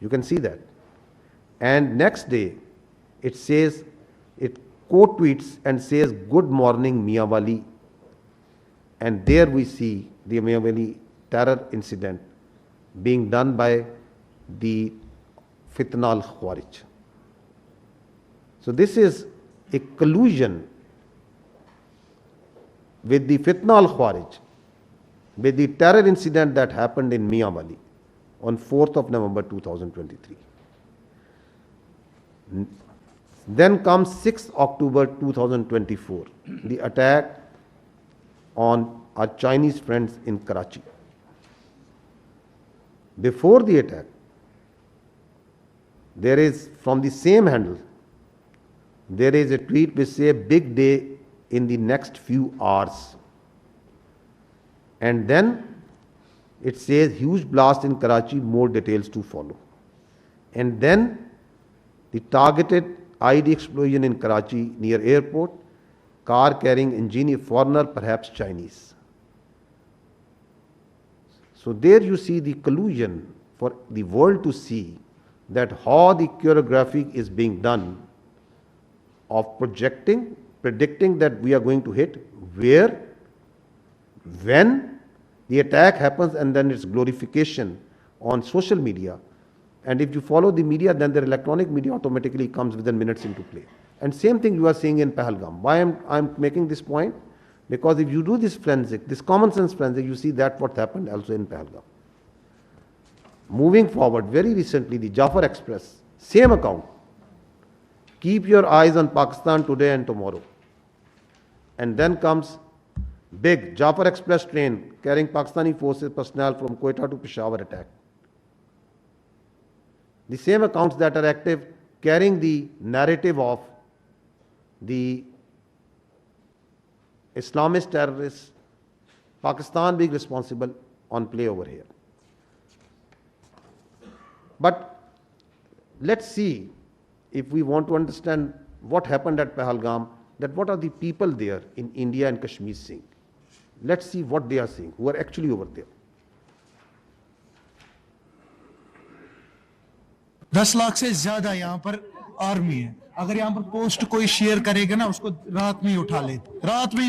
You can see that. And next day, it says, it quote tweets and says, "Good morning, Miyawali." And there we see the Miyawali terror incident being done by the Fitnal Khawarij. So this is a collusion with the Fitnal Khawarij, with the terror incident that happened in Miyawali on 4th of November 2023. Then comes 6th October 2024, the attack on our Chinese friends in Karachi. Before the attack, there is, from the same handle, there is a tweet which says, "Big day in the next few hours." And then it says, "Huge blast in Karachi, more details to follow." And then the targeted ID explosion in Karachi near airport, car carrying engineer, foreigner, perhaps Chinese. So there you see the collusion for the world to see that how the choreography is being done of projecting, predicting that we are going to hit, where, when the attack happens, and then its glorification on social media. And if you follow the media, then the electronic media automatically comes within minutes into play. And same thing you are seeing in Pahalgam. Why I'm making this point? Because if you do this forensic, this common sense forensic, you see that what happened also in Pahalgam. Moving forward, very recently, the Jafar Express, same account. Keep your eyes on Pakistan today and tomorrow. And then comes big Jafar Express train carrying Pakistani forces personnel from Quetta to Peshawar attack. The same accounts that are active carrying the narrative of the Islamist terrorists, Pakistan being responsible on play over here. But let's see, if we want to understand what happened at Pahalgam, that what are the people there in India and Kashmir seeing. Let's see what they are seeing, who are actually over there. 10 lakh से ज्यादा यहाँ पर army है। अगर यहाँ पर post कोई share करेगा ना, उसको रात में ही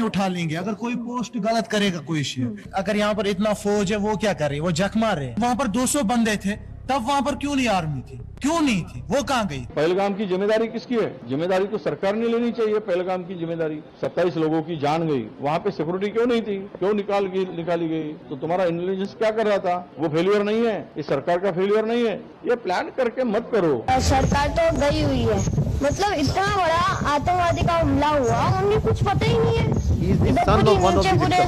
उठा लेंगे। अगर कोई पोस्ट गलत करेगा कोई शेयर, अगर यहाँ पर इतना फौज है, वो क्या कर रही है? वो जख मार रहे हैं। वहाँ पर 200 बंदे थे, तब वहाँ पर क्यों नहीं आर्मी थी? क्यों नहीं थी? वो कहाँ गई? पहलगाम की जिम्मेदारी किसकी है? जिम्मेदारी तो सरकार ने लेनी चाहिए। पहलगाम की जिम्मेदारी, 27 लोगों की जान गई, वहाँ पे सिक्योरिटी क्यों नहीं थी? क्यों निकाली गई? तो तुम्हारा इंटेलिजेंस क्या कर रहा था? वो फेलियर नहीं है, ये सरकार का फेलियर नहीं है। ये प्लान करके मत करो। सरकार तो गई हुई है, मतलब इतना बड़ा आतंकवादी का हमला हुआ, हमें कुछ पता ही नहीं है। पूरे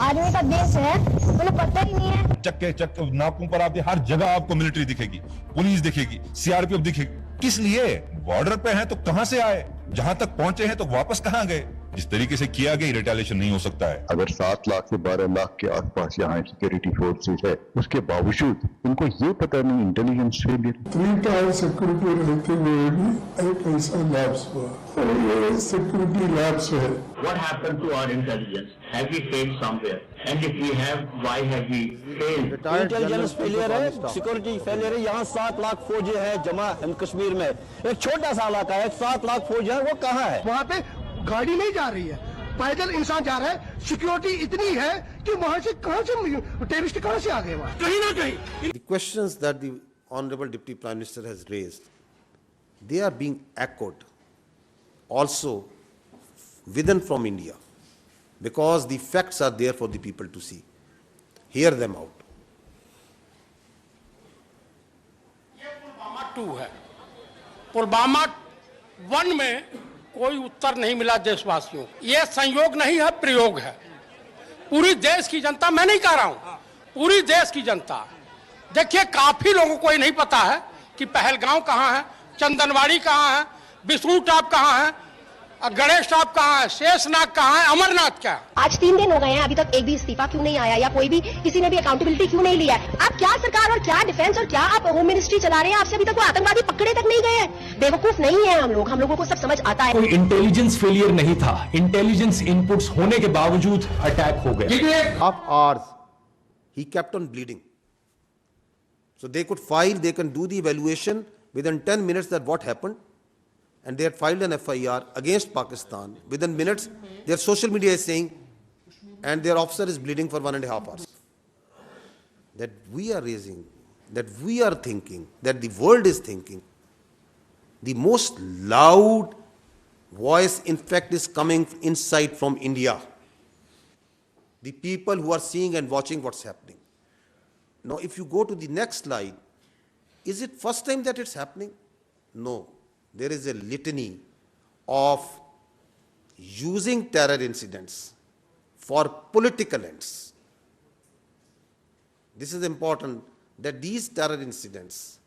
आर्मी का देश है, उन्हें पता ही नहीं है। चक्के नाकों पर आपके हर जगह आपको मिलिट्री दिखेगी, पुलिस दिखेगी, सीआरपीएफ दिखेगी। किस लिए? बॉर्डर पे हैं तो कहां से आए? जहां तक पहुंचे हैं तो वापस कहां गए? जिस तरीके से किया गया, रिटेलिएशन नहीं हो सकता है। अगर 7 लाख से 12 लाख के आसपास यहाँ सिक्योरिटी फोर्सेस है, उसके बावजूद उनको ये पता नहीं इंटेलिजेंस फेलियर। 3 टायर सिक्योरिटी रहते हुए भी एक ऐसा लैप्स हुआ, और ये सिक्योरिटी लैप्स है। What happened to our intelligence? Have we failed somewhere? And if we have, why have we failed? Intelligence failure है, सिक्योरिटी फेलियर है। यहाँ 7 लाख फौजी है जमा कश्मीर में, एक छोटा सा इलाका है, 7 लाख फौजी है, वो कहाँ है? वहाँ पे गाड़ी नहीं जा रही है, पैदल इंसान जा रहा है। सिक्योरिटी इतनी है कि वहाँ से टेररिस्ट कहाँ से आ गए? वहाँ कहीं ना कहीं। The questions that the Honorable Deputy Prime Minister has raised, they are being echoed also within from India, because the facts are there for the people to see. Hear them out. ये पुलवामा 2 है। पुलवामा 1 में कोई उत्तर नहीं मिला देशवासियों। ये संयोग नहीं है, प्रयोग है। पूरी देश की जनता, मैं नहीं कह रहा हूं, पूरी देश की जनता। देखिए, काफी लोगों को ये नहीं पता है कि पहलगांव कहां है, चंदनवाड़ी कहां है, विष्णु टॉप कहां है, गणेश टॉप कहां है, शेषनाग कहां है, अमरनाथ क्या है। आज 3 दिन हो गए हैं, अभी तक एक भी इस्तीफा क्यों नहीं आया, या कोई भी किसी ने भी अकाउंटेबिलिटी क्यों नहीं लिया है? आप क्या सरकार और क्या डिफेंस और क्या आप होम मिनिस्ट्री चला रहे हैं? आपसे अभी तक वो आतंकवादी पकड़े तक नहीं गए हैं। बेवकूफ नहीं है हम लोगों को सब समझ आता है। कोई इंटेलिजेंस फेलियर नहीं था, इंटेलिजेंस इनपुट्स होने के बावजूद अटैक हो गया। Half hours he kept on bleeding. So they could file, they can do the evaluation within 10 minutes that what happened, and they had filed an FIR against Pakistan. Within minutes, their social media is saying, and their officer is bleeding for 1.5 hours. That we are raising, that we are thinking, that the world is thinking. The most loud voice, in fact, is coming inside from India. The people who are seeing and watching what's happening. Now, if you go to the next slide, is it first time that it's happening? No. There is a litany of using terror incidents for political ends. This is important, that these terror incidents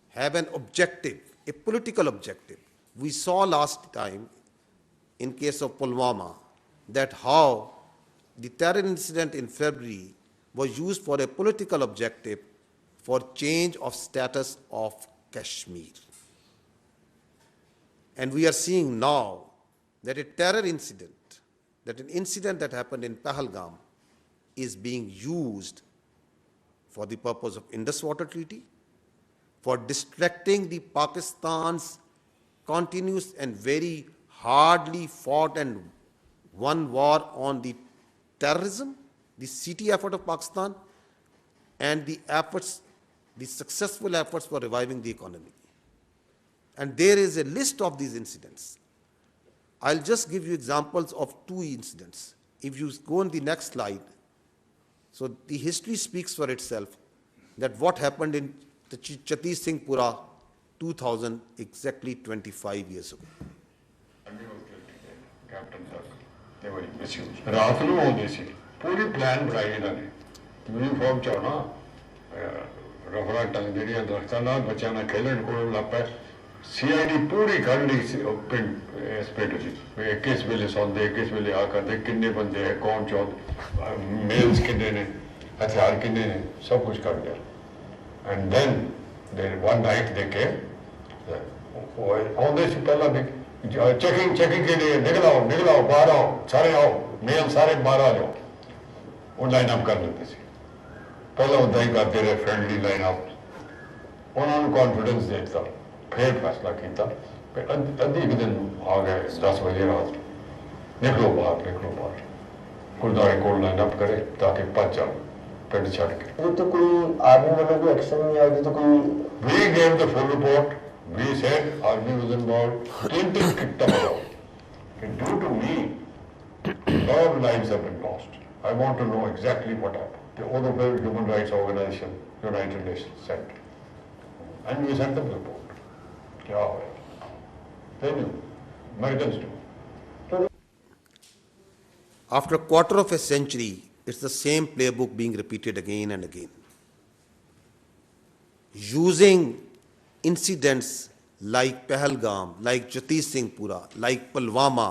have an objective, a political objective. We saw last time in case of Pulwama that how the terror incident in February was used for a political objective for change of status of Kashmir. And we are seeing now that a terror incident, that an incident that happened in Pahalgam is being used for the purpose of Indus Water Treaty, for distracting the Pakistan's continuous and very hardly fought and won war on the terrorism, the CT effort of Pakistan, and the efforts, the successful efforts for reviving the economy. And there is a list of these incidents. I'll just give you examples of 2 incidents. If you go on the next slide, so the history speaks for itself, that what happened in the Chatti Singhpura 2000, exactly 25 years ago. They were issues. रात ਨੂੰ ਆਉਂਦੇ ਸੀ ਪੂਰੀ plan ਬਣਾਈ ਇਹਨਾਂ ਨੇ uniform ਚ ਆਉਣਾ ਰਫੜਾ ਟੰਗ ਜਿਹੜੀਆਂ ਦਰਖਤਾਂ ਨਾਲ ਬੱਚਿਆਂ ਨਾਲ ਖੇਲਣ ਕੋਲ ਲੱਪਾ CID ਪੂਰੀ ਖੜ ਲਈ ਸੀ ਪਿੰਡ ਇਸ ਪਿੰਡ ਚ ਕਿਸ ਵੇਲੇ ਸੌਂਦੇ ਕਿਸ ਵੇਲੇ ਆ ਕਰਦੇ ਕਿੰਨੇ ਬੰਦੇ ਹੈ ਕੌਣ ਚੌਂਦੇ ਮੇਲਸ ਕਿੰਨੇ ਨੇ ਹਥਿਆਰ ਕਿੰਨੇ ਨੇ ਸਭ ਕੁਝ ਕਰ ਲਿਆ and then they one night they came ਆਉਂਦੇ ਸੀ ਪਹਿਲਾਂ ਵੀ चेकिंग के लिए निकलाओ बाहर आओ सारे आओ मेल सारे बाहर आ जाओ वो लाइन अप कर लेते थे पहले उदा ही करते रहे फ्रेंडली लाइन अप उन्होंने कॉन्फिडेंस देता फिर फैसला किया अद्धी एक दिन आ गए 10 बजे रात निकलो बाहर गुरुद्वारे को लाइन अप करे ताकि पच जाओ पिंड छड़ के वो तो कोई आर्मी वालों को एक्शन नहीं आ तो कोई we gave the full report. We said army was involved. Clinton kicked them out. And due to me, a lot of lives have been lost. I want to know exactly what happened. The other human rights organization, United Nations, sent. And we sent them the report. Kya hoya? They knew. Americans knew. After a quarter of a century, it's the same playbook being repeated again and again. Using incidents like Pahalgam, like Chatti Singhpura, like Pulwama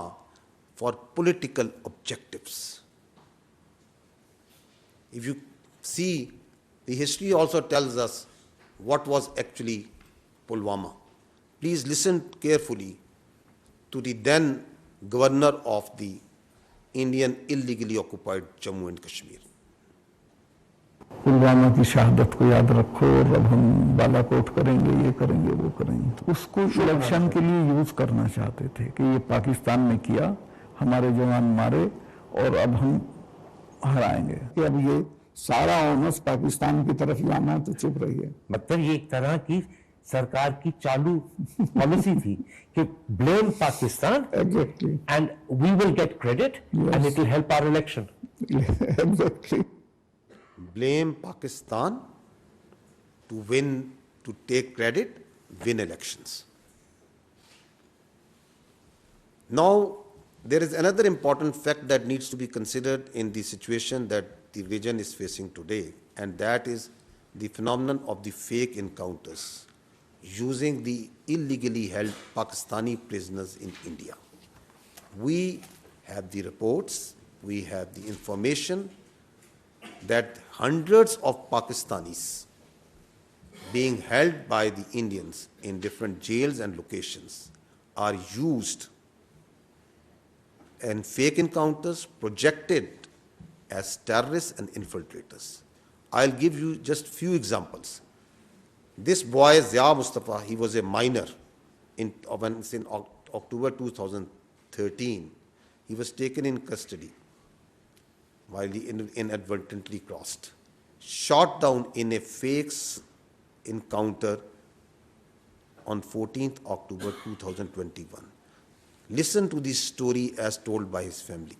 for political objectives. If you see, the history also tells us what was actually Pulwama. Please listen carefully to the then governor of the Indian illegally occupied Jammu and Kashmir. Pulwama की शहादत को याद रखो और अब हम बालाकोट करेंगे ये करेंगे वो करेंगे उसको इलेक्शन के लिए यूज करना चाहते थे कि ये पाकिस्तान ने किया हमारे जवान मारे और अब हम हराएंगे कि अब ये सारा ऑनर्स पाकिस्तान की तरफ लाना तो चुप रही है मतलब ये एक तरह की सरकार की चालू पॉलिसी थी कि blame Pakistan and we will get credit and it will help our election exactly Blame Pakistan to win, to take credit, win elections. Now, there is another important fact that needs to be considered in the situation that the region is facing today, and that is the phenomenon of the fake encounters using the illegally held Pakistani prisoners in India. We have the reports, we have the information that hundreds of Pakistanis being held by the Indians in different jails and locations are used in fake encounters projected as terrorists and infiltrators. I'll give you just few examples. This boy, Zia Mustafa, he was a minor in October 2013. He was taken in custody while he inadvertently crossed, shot down in a fake encounter on 14th October 2021. Listen to this story as told by his family.